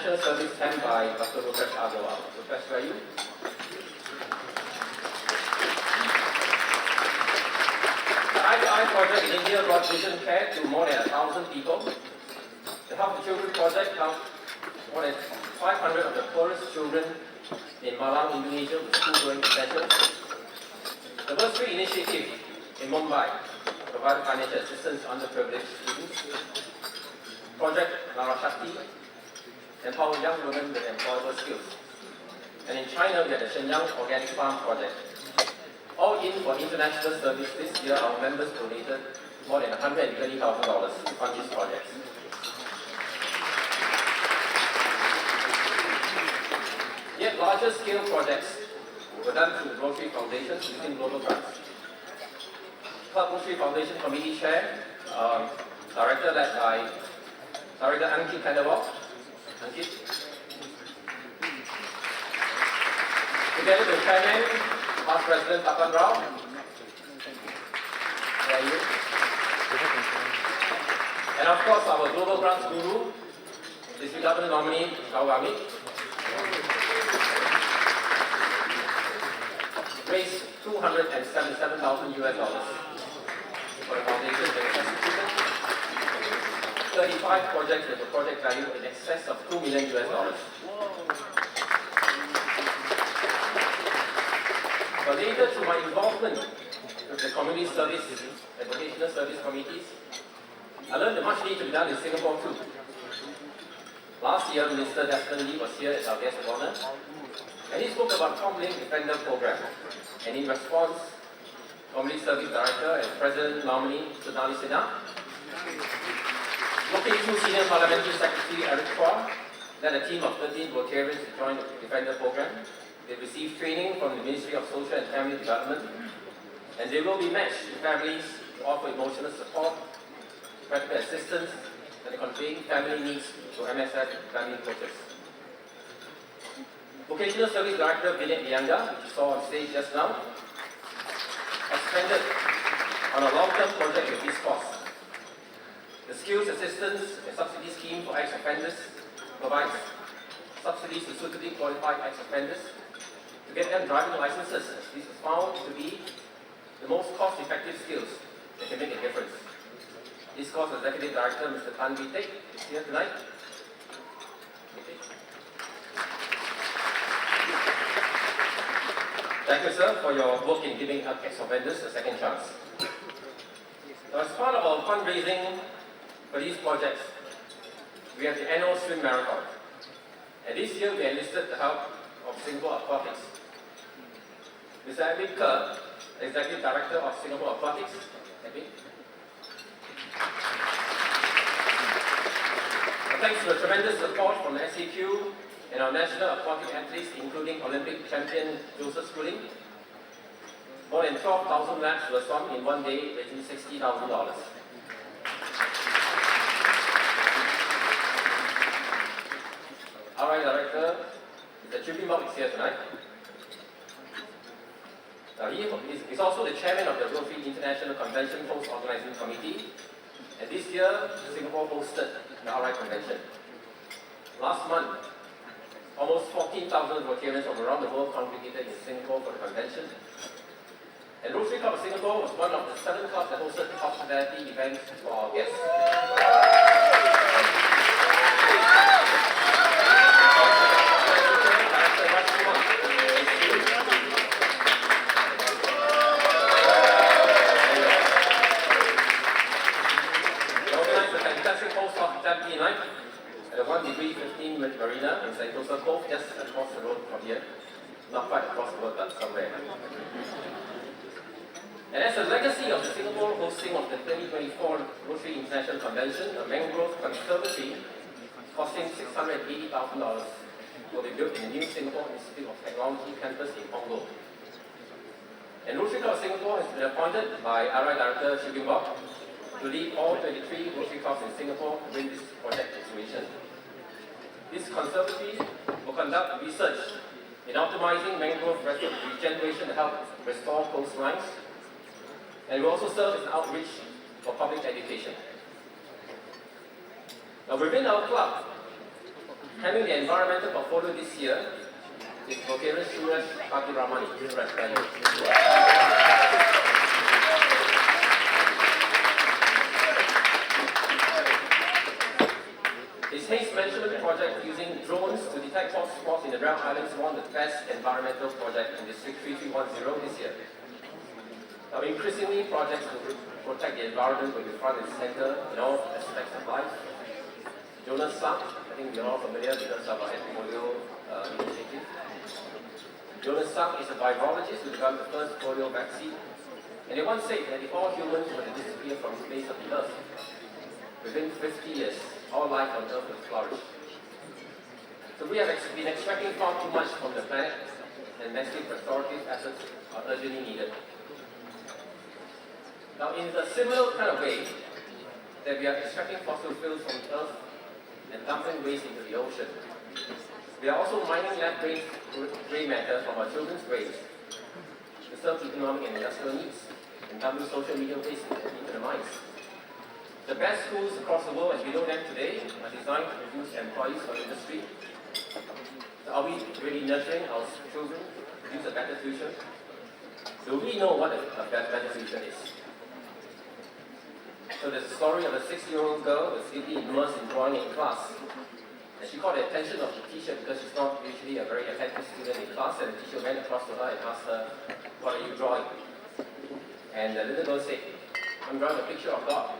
Service 10 by Dr. Rupesh Agarwal. Rupesh, where are you? The ICI project in India brought vision care to more than 1,000 people. The Help the Children project helped more than 500 of the poorest children in Malang, Indonesia with school-going essentials. The Bursary Initiative in Mumbai provided financial assistance to underprivileged students. Project Narashakti empower young women with employable skills. And in China, we had the Shenyang Organic Farm Project. All in for international service this year, our members donated more than $120,000 to fund these projects. Yet larger scale projects were done through the Rotary Foundation using global grants. Club Rotary Foundation Committee Chair, Director led by Director Ankit Kandawal. Ankit. Together with Chairman, Past President Tapan Rao. Where are you? And of course, our Global Grants Guru, District Governor nominee, Kawami. Raised $277,000 for the foundation that was executed. 35 projects with a project value in excess of $2 million. But later, through my involvement with the community service and vocational service committees, I learned that much needs to be done in Singapore too. Last year, Minister Desmond Lee was here as our guest of honor, and he spoke about Comlink Defender Program. And in response, Community Service Director and President nominee Sunali Sinha, looking through Senior Parliamentary Secretary Eric Chua, led a team of 13 Rotarians to join the Defender Program. They received training from the Ministry of Social and Family Development, and they will be matched with families to offer emotional support, practical assistance, and conveying family needs to MSF family coaches. Vocational Service Director Vinay Iyanga, which you saw on stage just now, expanded on a long-term project with this course. The Skills Assistance and Subsidy Scheme for ex-offenders provides subsidies to suitably qualified ex-offenders to get them driving licenses. This is found to be the most cost-effective skills that can make a difference. This course Executive Director, Mr. Tan Wee Teck, is here tonight. Thank you, sir, for your work in giving ex-offenders a second chance. Now, as part of our fundraising for these projects, we have the annual swim marathon. And this year, we enlisted the help of Singapore Aquatics. Mr. Edwin Kerr, Executive Director of Singapore Aquatics. Edwin. Thanks to the tremendous support from the SAQ and our national aquatic athletes, including Olympic champion Joseph Schooling, more than 12,000 laps were swum in one day, raising $60,000. RI Director, Mr. Chippy Mok is here tonight. He is also the chairman of the Rotary International Convention Post-Organizing Committee, and this year, Singapore hosted the RI Convention. Last month, almost 14,000 Rotarians from around the world congregated in Singapore for the convention. And Rotary Club of Singapore was one of the 7 clubs that hosted hospitality events for our guests. Marina in Sentosa Cove, just across the road from here. Not quite across the road, but somewhere. And as a legacy of the Singapore hosting of the 2024 Rotary International Convention, a mangrove conservancy costing $680,000 will be built in the new Singapore Institute of Technology campus in Punggol. And Rotary Club of Singapore has been appointed by RI Director Chippy Mok to lead all 23 Rotary Clubs in Singapore to bring this project to fruition. This conservancy will conduct research in optimizing mangrove regeneration to help restore coastlines, and will also serve as an outreach for public education. Now, within our club, Handling the environmental portfolio this year is Rotarian Suraj Kakiramani. His haze management project using drones to detect hotspots in the Ram Islands won the best environmental project in District 3310 this year. Now, increasingly, projects to protect the environment will be front and center in all aspects of life. Jonas Salk, I think you're all familiar because of our anti-polio initiative. Jonas Salk is a virologist who developed the first polio vaccine. And he once said that if all humans were to disappear from the face of the earth, within 50 years, all life on earth will flourish. So we have been extracting far too much from the planet, and massive restorative efforts are urgently needed. Now, in a similar kind of way that we are extracting fossil fuels from the earth and dumping waste into the ocean, we are also mining lab-grade grey matter from our children's brains to serve economic and industrial needs and dumping social media waste into the mines. The best schools across the world, as we know them today, are designed to produce employees for industry. So are we really nurturing our children to produce a better future? Do we know what a better future is? So there's a story of a 6-year-old girl who was deeply immersed in drawing in class. And she caught the attention of the teacher because she's not usually a very attentive student in class, and the teacher went across to her and asked her, "What are you drawing?" And the little girl said, "I'm drawing a picture of God."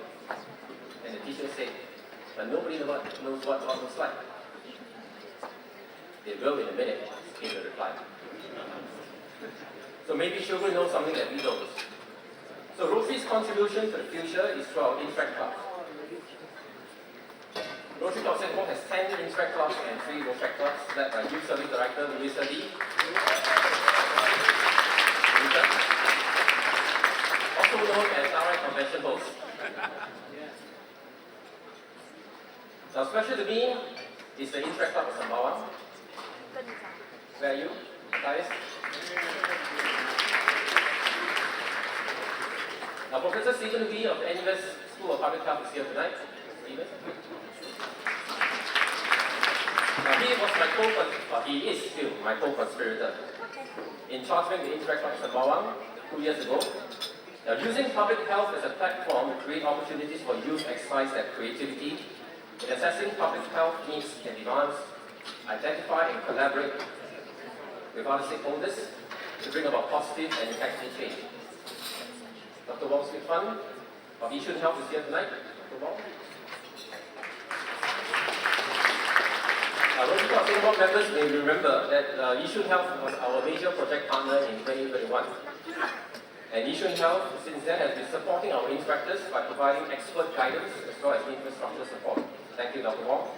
And the teacher said, "But nobody knows what God looks like." "They will in a minute," came the reply. So maybe children know something that we don't. So Rotary's contribution to the future is through our Interact Club. Rotary Club Singapore has 10 Interact Clubs and 3 Rotary Clubs led by Youth Service Director Louisa Lee. Also known as RI Convention host. Now, special to me is the Interact Club of Sembawang. Where are you, guys? Now, Professor Stephen Wee of the NUS School of Public Health is here tonight. Stephen. Now, he is still my co-conspirator in chartering the Interact Club of Sembawang 2 years ago. Now, using public health as a platform to create opportunities for youth to exercise their creativity, in assessing public health needs and demands, identify and collaborate with other stakeholders to bring about positive and impactful change. Dr. Wong Swee Fan of Yishun Health is here tonight. Dr. Wong. Rotary Club Singapore members may remember that Yishun Health was our major project partner in 2021. And Yishun Health, since then, has been supporting our instructors by providing expert guidance as well as infrastructure support. Thank you, Dr. Wong.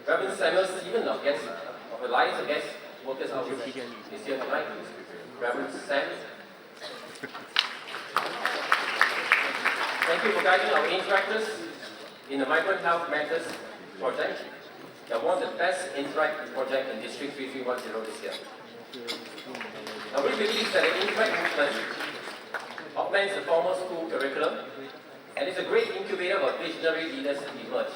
Reverend Samuel Stephen of Alliance of Guest Workers Outreach is here tonight. Reverend Sam. Thank you for guiding our instructors in the Migrant Health Matters project. They won the best Interact project in District 3310 this year. Now, we believe that the Interact movement augments the formal school curriculum and is a great incubator for visionary leaders to emerge.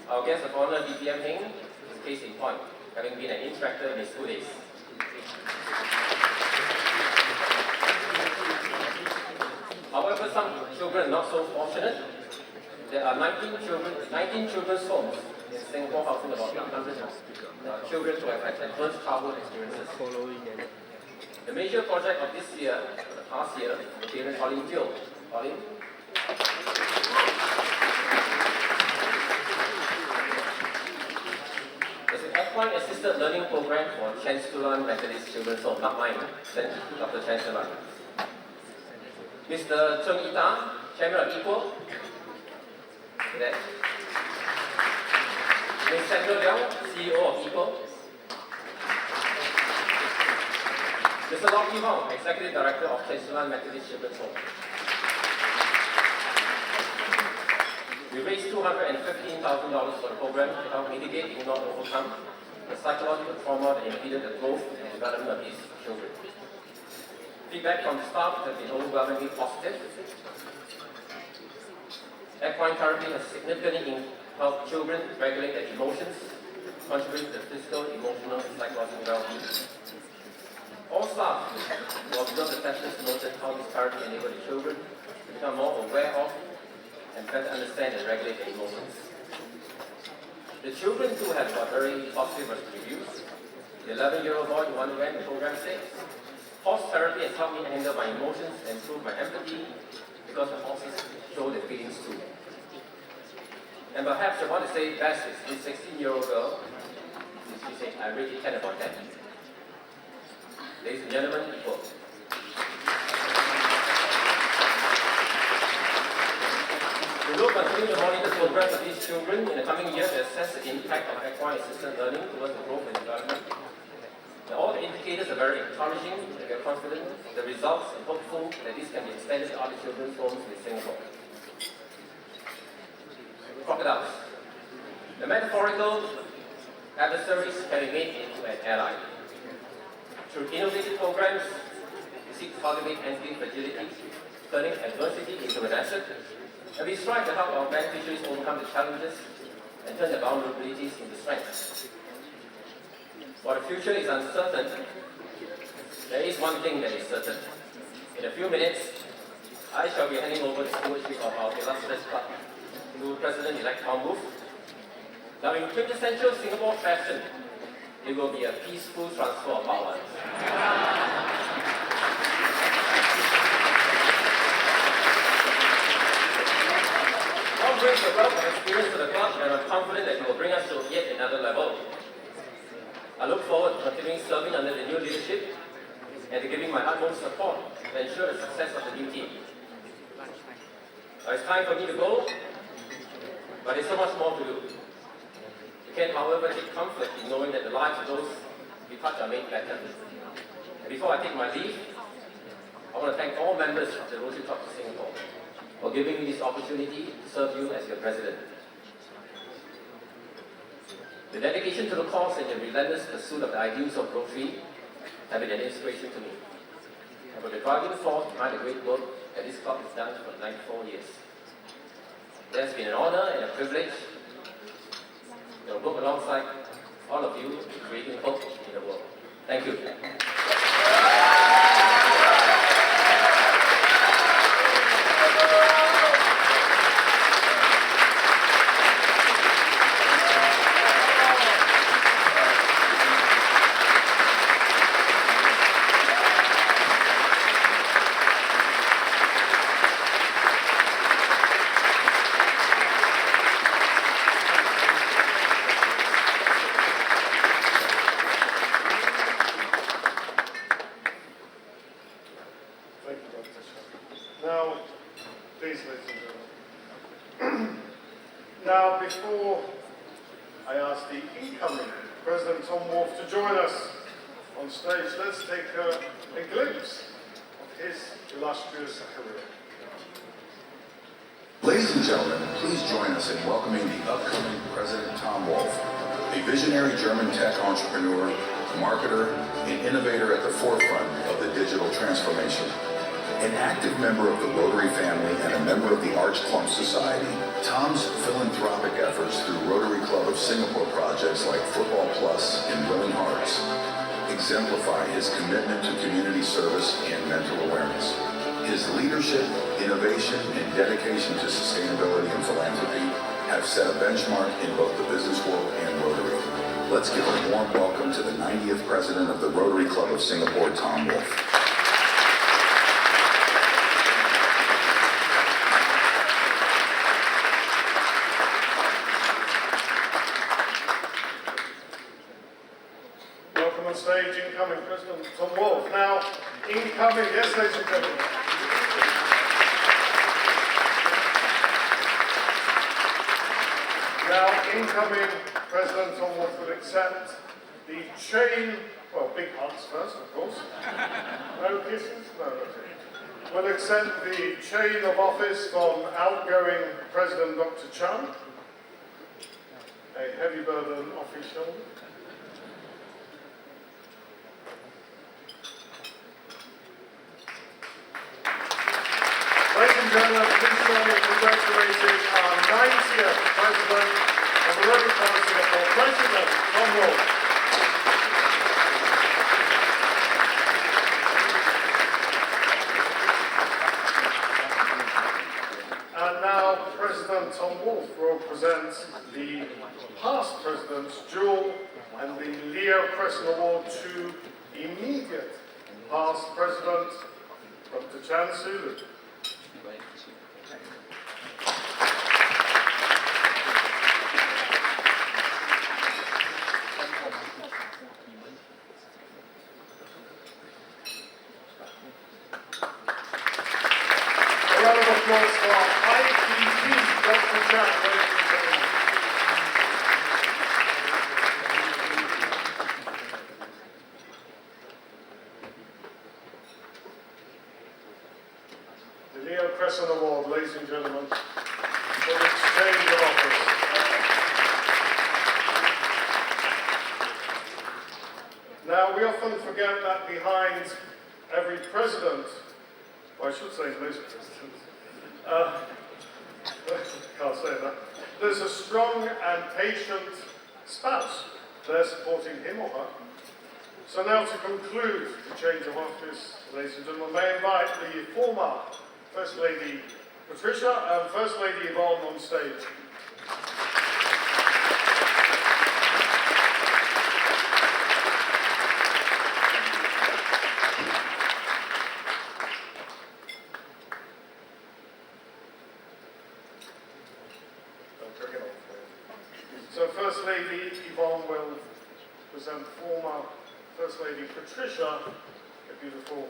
Our guest of honor, DPM Heng, is a case in point, having been an instructor in his school days. However, some children are not so fortunate. There are 19 children's homes in Singapore housing about 800 children who have had adverse childhood experiences. The major project of this year, the past year, was Karen Colin Teo. Colin? There's an equine assisted learning program for Chanceluan Methodist Children's Home, not mine, Dr. Chanceluan. Mr. Cheng Ita, Chairman of Equal. There. Ms. Sandra Leong, CEO of Equal. Mr. Lockie Hong, Executive Director of Chanceluan Methodist Children's Home. We raised $215,000 for the program to help mitigate, if not overcome, the psychological trauma that impeded the growth and development of these children. Feedback from staff has been overwhelmingly positive. Equine therapy has significantly help children regulate their emotions, contribute to physical, emotional, and psychological well-being. All staff who observe the sessions noted how this therapy enabled the children to become more aware of and better understand and regulate their emotions. The children too have got very positive reviews. The 11-year-old boy who underwent the program said, "Horse therapy has helped me handle my emotions and improve my empathy because the horses show their feelings too." And perhaps I want to say best is this 16-year-old girl. She said, "I really care about that." Ladies and gentlemen, equal. We will continue to monitor the progress of these children in the coming year to assess the impact of equine assisted learning towards the growth and development. Now, all the indicators are very encouraging, and we are confident of the results and hopeful that this can be extended to other children's homes in Singapore. Crocodiles. The metaphorical adversaries can be made into an ally. Through innovative programs, we seek to cultivate anti-fragility, turning adversity into an asset, and we strive to help our beneficiaries overcome the challenges and turn their vulnerabilities into strengths. While the future is uncertain, there is one thing that is certain. In a few minutes, I shall be handing over the stewardship of our illustrious club to President-elect Tom Wolf. Now, in quintessential Singapore fashion, it will be a peaceful transfer of power. Tom brings a wealth of experience to the club, and I'm confident that he will bring us to yet another level. I look forward to continuing serving under the new leadership and to giving my utmost support to ensure the success of the new team. Now, it's time for me to go, but there's so much more to do. We can, however, take comfort in knowing that the lives of those we touch are made better. And before I take my leave, I want to thank all members of the Rotary Club of Singapore for giving me this opportunity to serve you as your president. The dedication to the cause and the relentless pursuit of the ideals of Rotary have been an inspiration to me. And for the driving force behind the great work that this club has done for 94 years. It has been an honor and a privilege to work alongside all of you in creating hope in the world. Thank you. Now, please, ladies and gentlemen. Now, before I ask the incoming President Tom Wolf to join us on stage, let's take a glimpse of his illustrious career. Ladies and gentlemen, please join us in welcoming the upcoming President Tom Wolf, a visionary German tech entrepreneur, marketer, and innovator at the forefront of the digital transformation. An active member of the Rotary family and a member of the Arch Clump Society, Tom's philanthropic efforts through Rotary Club of Singapore projects like Football Plus and Willing Hearts exemplify his commitment to community service and mental awareness. His leadership, innovation, and dedication to sustainability and philanthropy have set a benchmark in both the business world and Rotary. Let's give a warm welcome to the 90th President of the Rotary Club of Singapore, Tom Wolf. Welcome on stage, incoming President Tom Wolf. Now, incoming, yes, ladies and gentlemen. Now, incoming President Tom Wolf will accept the chain, well, big hugs first, of course. No kisses? No, that's it. We'll accept the chain of office from outgoing President Dr. Chung. A heavy burden off his shoulder. Ladies and gentlemen, please join me in congratulating our 90th President, President Tom Wolfe. And now President Tom Wolfe will present the past president's jewel and the Leo Crescent Award to immediate past president, Dr. Chan Sulu. A round of applause for IPP, Dr. Chan, ladies and gentlemen. The Leo Crescent Award, ladies and gentlemen, for the exchange of office. Now, we often forget that behind every president, well, I should say most presidents, can't say that, there's a strong and patient spouse there supporting him or her. So now to conclude the change of office, ladies and gentlemen, may I invite the former First Lady Patricia and First Lady Yvonne on stage. So First Lady Yvonne will present former First Lady Patricia a beautiful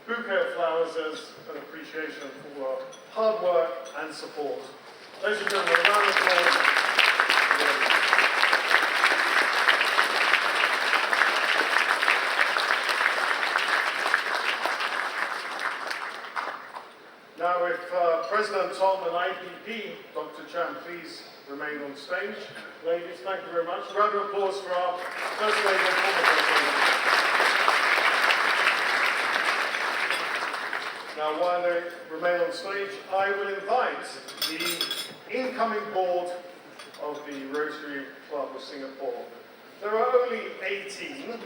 bouquet of flowers as an appreciation for her hard work and support. Ladies and gentlemen, a round of applause. Now, if President Tom and IPP, Dr. Chan, please remain on stage. Ladies, thank you very much. A round of applause for our First Lady and former First Lady. Now, while they remain on stage, I will invite the incoming board of the Rotary Club of Singapore. There are only 18.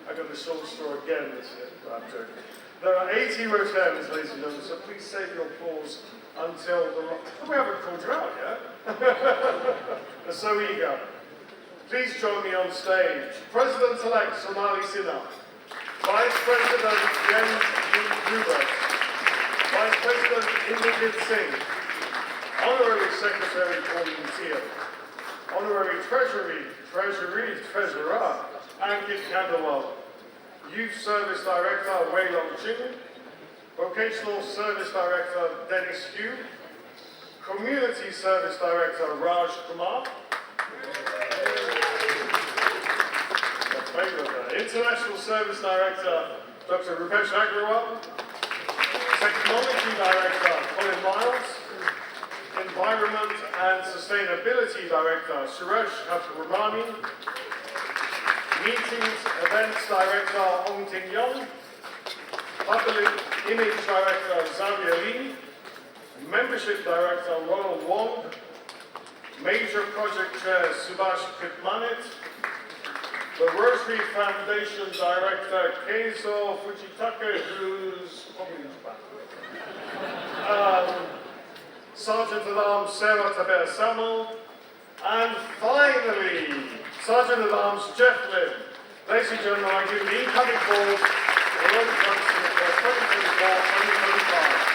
I got the short straw again this year. I'm joking. There are 80 Rotarians, ladies and gentlemen, so please save your applause until the... Oh, we haven't called you out yet. They're so eager. Please join me on stage. President-elect Sonali Sinha. Vice President Jens Hubert, Vice President Inderjit Singh, Honorary Secretary Pauline Teal, Honorary Treasurer Ankit Kandawal, Youth Service Director Wei Long Ching, Vocational Service Director Dennis Hu, Community Service Director Raj Kumar, International Service Director, Dr. Rupesh Agrawal, Technology Director, Colin Miles, Environment and Sustainability Director, Suresh Hatramani, Meetings Events Director, Ong Ting Yong, Public Image Director, Xavier Lee, Membership Director, Ronald Wong, Major Project Chair, Subhash Pitmanit, the Rotary Foundation Director, Keizo Fujitake, who's probably back. Sergeant at Arms Sarah Taber Samo, and finally, Sergeant at Arms Jeff Lynn. Ladies and gentlemen, I give the incoming board for the Rotary Club for 2024-2025.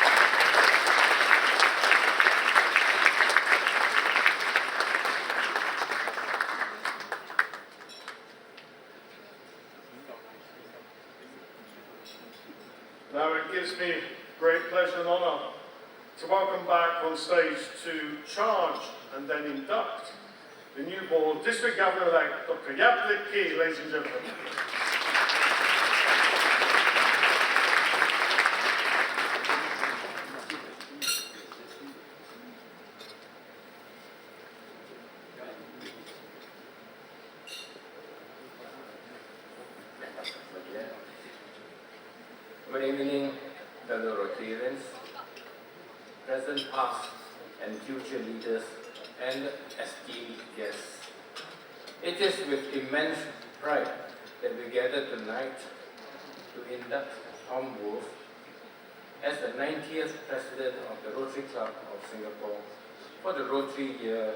Now it gives me great pleasure and honour to welcome back on stage to charge and then induct the new board, District Governor-elect Dr. Yap Lit Kee, ladies and gentlemen. Good evening, fellow Rotarians, present, past, and future leaders, and esteemed It is with immense pride that we gather tonight to induct Tom Wolfe as the 90th President of the Rotary Club of Singapore for the Rotary year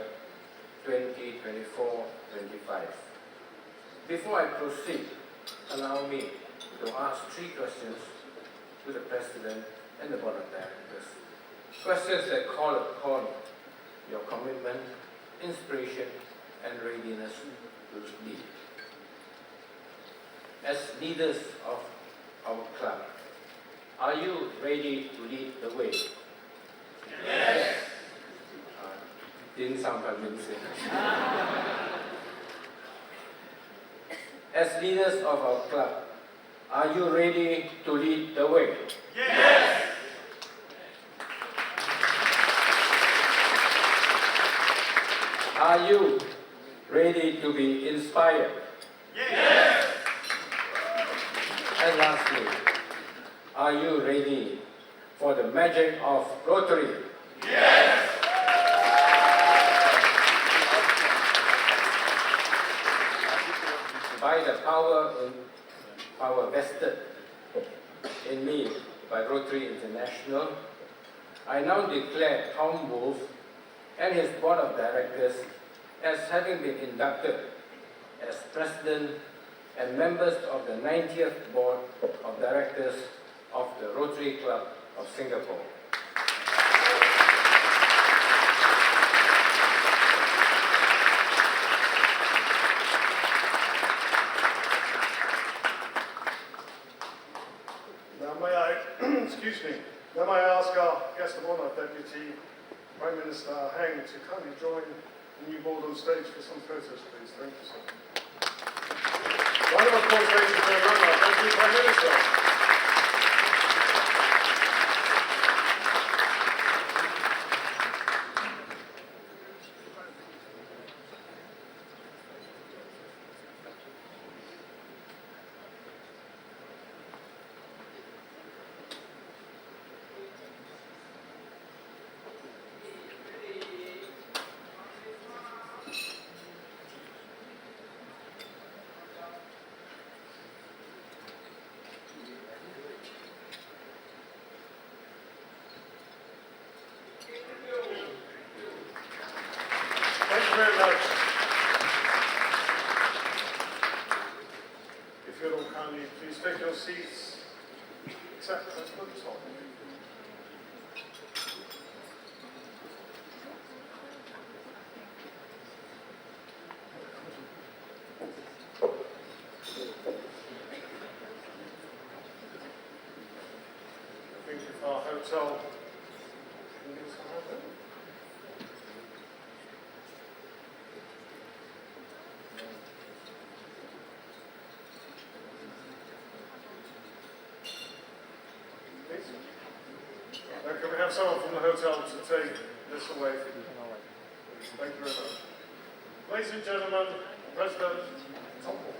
2024-25. Before I proceed, allow me to ask 3 questions to the President and the Board of Directors. Questions that call upon your commitment, inspiration, and readiness to lead. As leaders of our club, are you ready to lead the way? Yes. Didn't sound convincing. As leaders of our club, are you ready to lead the way? Yes. Are you ready to be inspired? Yes. And lastly, are you ready for the magic of Rotary? Yes. By the power vested in me by Rotary International, I now declare Tom Wolfe and his Board of Directors as having been inducted as President and members of the 90th Board of Directors of the Rotary Club of Singapore. Now may I, excuse me, now may I ask our guest of honour, Deputy Prime Minister Heng, to kindly join the new board on stage for some photos, please. Thank you, sir. Round of applause, ladies and gentlemen, our Deputy Prime Minister. Thank you very much. If you'll all kindly please take your seats, except let's put this on. I think if our hotel can get some of it. Now, can we have someone from the hotel to take this away? Thank you very much. Ladies and gentlemen, President Tom Wolfe.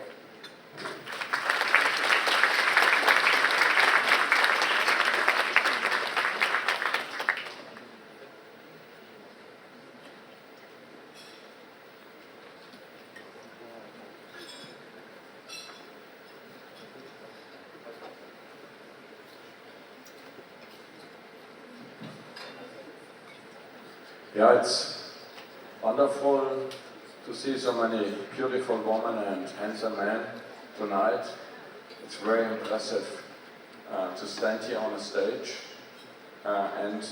Yeah, it's wonderful to see so many beautiful women and handsome men tonight. It's very impressive to stand here on a stage. And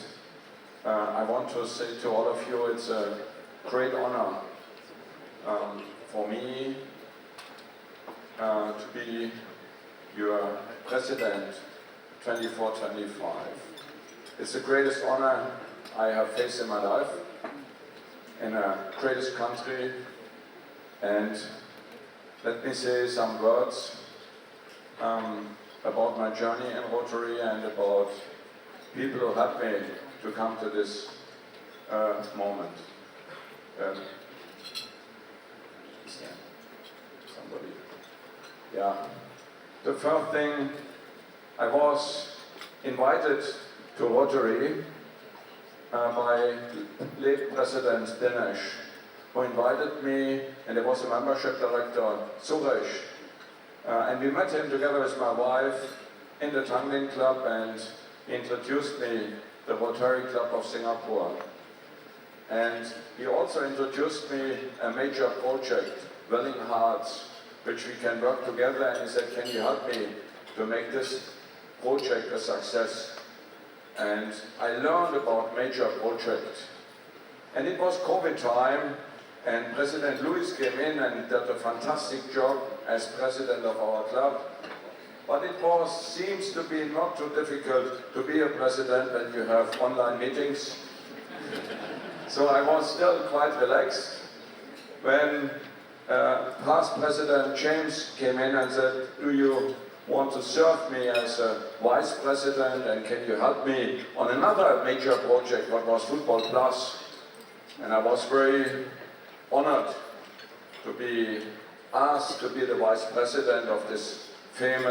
I want to say to all of you, it's a great honor for me to be your president 24-25. It's the greatest honor I have faced in my life, in the greatest country, and let me say some words about my journey in Rotary and about people who helped me to come to this moment. Somebody. Yeah. The first thing, I was invited to Rotary by late President Dinesh who invited me, and there was a membership director, Suresh. And we met him together with my wife in the Tanglin Club, and he introduced me the Rotary Club of Singapore. And he also introduced me a major project, Willing Hearts, which we can work together, and he said, can you help me to make this project a success? And I learned about major projects. And it was COVID time, and President Lewis came in and did a fantastic job as president of our club. But it seems to be not too difficult to be a president when you have online meetings. So I was still quite relaxed when past President James came in and said, do you want to serve me as a vice president, and can you help me on another major project, what was Football Plus? And I was very honored to be asked to be the vice president of this famous